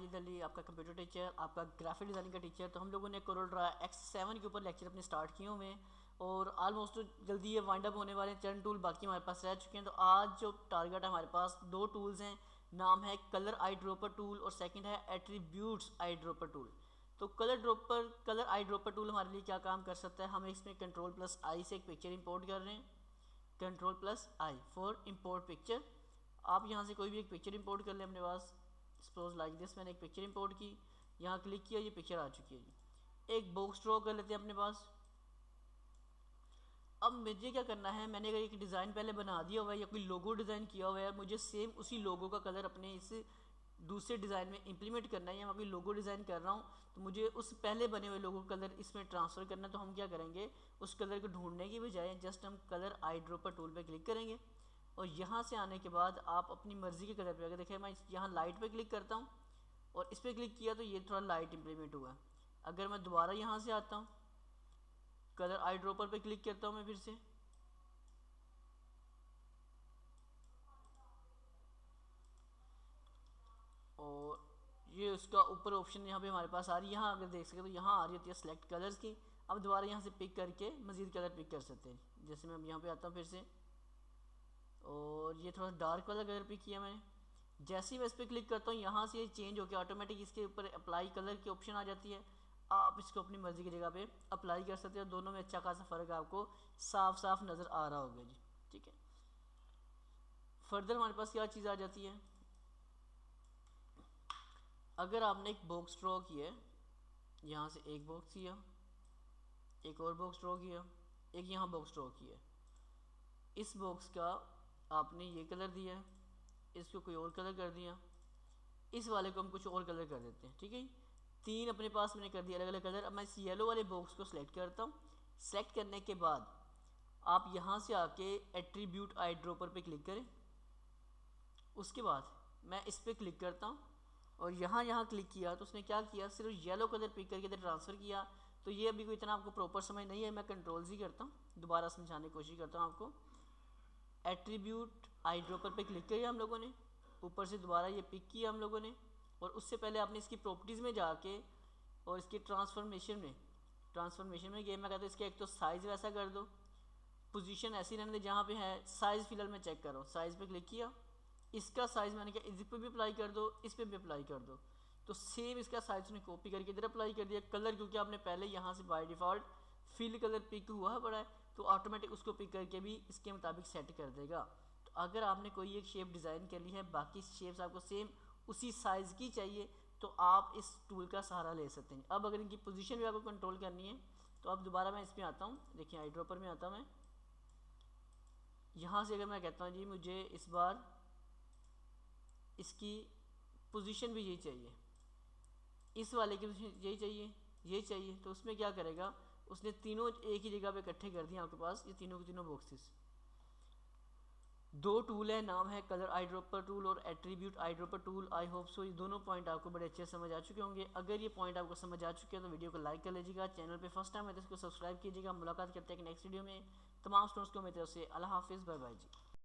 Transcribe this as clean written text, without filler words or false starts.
माजिद अली, आपका computer teacher, आपका graphic designing का टीचर। तो हम लोगों ने कोरल ड्रा X7 के ऊपर लेक्चर अपने स्टार्ट किए हुए हैं और ऑलमोस्ट तो जल्दी ये वाइंड अप होने वाले हैं। चंद टूल बाकी हमारे पास रह चुके हैं। तो आज जो टारगेट है हमारे पास दो टूल्स हैं, नाम है कलर आई ड्रॉपर टूल और सेकंड है एट्रीब्यूट्स आई ड्रॉपर टूल। तो कलर आई ड्रॉपर टूल हमारे लिए क्या काम कर सकता है, हम इसमें Ctrl+I से एक पिक्चर इंपोर्ट कर रहे हैं। Ctrl+I for import picture. आप यहाँ से कोई भी एक पिक्चर इंपोर्ट कर लें अपने पास। सपोज लाइक दिस, मैंने एक पिक्चर इंपोर्ट की, यहाँ क्लिक किया, ये पिक्चर आ चुकी है जी। एक बॉक्स ड्रॉ कर लेते हैं अपने पास। अब मुझे क्या करना है, मैंने अगर एक डिज़ाइन पहले बना दिया हुआ है या कोई लोगो डिज़ाइन किया हुआ है, मुझे सेम उसी लोगो का कलर अपने इस दूसरे डिज़ाइन में इंप्लीमेंट करना है। या मैं कोई लोगो डिज़ाइन कर रहा हूँ तो मुझे उस पहले बने हुए लोगो का कलर इसमें ट्रांसफ़र करना है। तो हम क्या करेंगे, उस कलर को ढूंढने की बजाय जस्ट हम कलर आई ड्रॉपर टूल पर क्लिक करेंगे और यहाँ से आने के बाद आप अपनी मर्ज़ी के कलर पे अगर देखें, मैं यहाँ लाइट पे क्लिक करता हूँ और इस पर क्लिक किया तो ये थोड़ा लाइट इंप्लीमेंट हुआ। अगर मैं दोबारा यहाँ से आता हूँ, कलर आई ड्रॉपर पे क्लिक करता हूँ मैं फिर से, और ये उसका ऊपर ऑप्शन यहाँ पे हमारे पास आ रही है। यहाँ अगर देख सके तो यहाँ आ रही होती है सेलेक्ट कलर्स की। अब दोबारा यहाँ से पिक करके मज़ीद कलर पिक कर सकते हैं। जैसे मैं यहाँ पे आता हूँ फिर से, और ये थोड़ा डार्क वाला कलर पिक किया मैंने। जैसे ही मैं इस पर क्लिक करता हूँ यहाँ से ये चेंज होकर ऑटोमेटिक इसके ऊपर अप्लाई कलर की ऑप्शन आ जाती है। आप इसको अपनी मर्ज़ी की जगह पे अप्लाई कर सकते हो। दोनों में अच्छा खासा फ़र्क आपको साफ साफ नज़र आ रहा होगा जी। ठीक है, फर्दर हमारे पास क्या चीज़ आ जाती है, अगर आपने एक बॉक्स ड्रॉ किया है, यहाँ से एक बॉक्स किया, एक और बॉक्स ड्रॉ किया, एक यहाँ बॉक्स ड्रॉ किया, इस बॉक्स का आपने ये कलर दिया है, इसको कोई और कलर कर दिया, इस वाले को हम कुछ और कलर कर देते हैं। ठीक है, तीन अपने पास मैंने कर दिया अलग अलग कलर। अब मैं इस येलो वाले बॉक्स को सिलेक्ट करता हूँ। सेलेक्ट करने के बाद आप यहाँ से आके एट्रीब्यूट आई ड्रॉपर पे क्लिक करें। उसके बाद मैं इस पर क्लिक करता हूँ और यहाँ क्लिक किया तो उसने क्या किया, सिर्फ येलो कलर पिक करके इधर ट्रांसफ़र किया। तो ये अभी कोई इतना आपको प्रॉपर समझ नहीं है, मैं Ctrl+Z करता हूँ, दोबारा समझाने की कोशिश करता हूँ आपको। एट्रीब्यूट आई ड्रॉपर पे क्लिक किया हम लोगों ने, ऊपर से दोबारा ये पिक किया हम लोगों ने, और उससे पहले आपने इसकी प्रॉपर्टीज़ में जाके और इसकी ट्रांसफॉर्मेशन में गए। मैं कहता हूँ इसका एक तो साइज़ वैसा कर दो, पोजीशन ऐसी रहने दे जहाँ पे है, साइज़ फिलहाल मैं चेक करो, साइज़ पे क्लिक किया, इसका साइज़ मैंने कहा इस पर भी अप्लाई कर दो, इस पर भी अप्लाई कर दो। तो सेम इसका साइज़ उसने कॉपी करके इधर अप्लाई कर दिया। कलर क्योंकि आपने पहले यहाँ से by default fill colour pick हुआ पड़ा है तो ऑटोमेटिक उसको पिक करके भी इसके मुताबिक सेट कर देगा। तो अगर आपने कोई एक शेप डिज़ाइन कर ली है, बाकी शेप्स आपको सेम उसी साइज़ की चाहिए, तो आप इस टूल का सहारा ले सकते हैं। अब अगर इनकी पोजीशन भी आपको कंट्रोल करनी है तो अब दोबारा मैं इसमें आता हूँ। देखिए आई ड्रॉपर में आता हूँ मैं, यहाँ से अगर मैं कहता हूँ जी मुझे इस बार इसकी पोजीशन भी यही चाहिए, इस वाले की पोजीशन यही चाहिए, ये चाहिए, तो उसमें क्या करेगा, उसने तीनों एक ही जगह पे इकट्ठे कर दिए आपके पास, ये तीनों के तीनों बॉक्सेस। दो टूल है, नाम है कलर आई ड्रॉपर टूल और attribute eye dropper tool. I hope so ये दोनों पॉइंट आपको बड़े अच्छे समझ आ चुके होंगे। अगर ये पॉइंट आपको समझ आ चुके हैं तो वीडियो को लाइक कर लीजिएगा, चैनल पे फर्स्ट टाइम है तो इसको सब्सक्राइब कीजिएगा। मुलाकात करते हैं नेक्स्ट वीडियो में। तमाम स्टूडेंट्स को मेरी तरफ से अल्लाह हाफिज़, बाय बाय जी।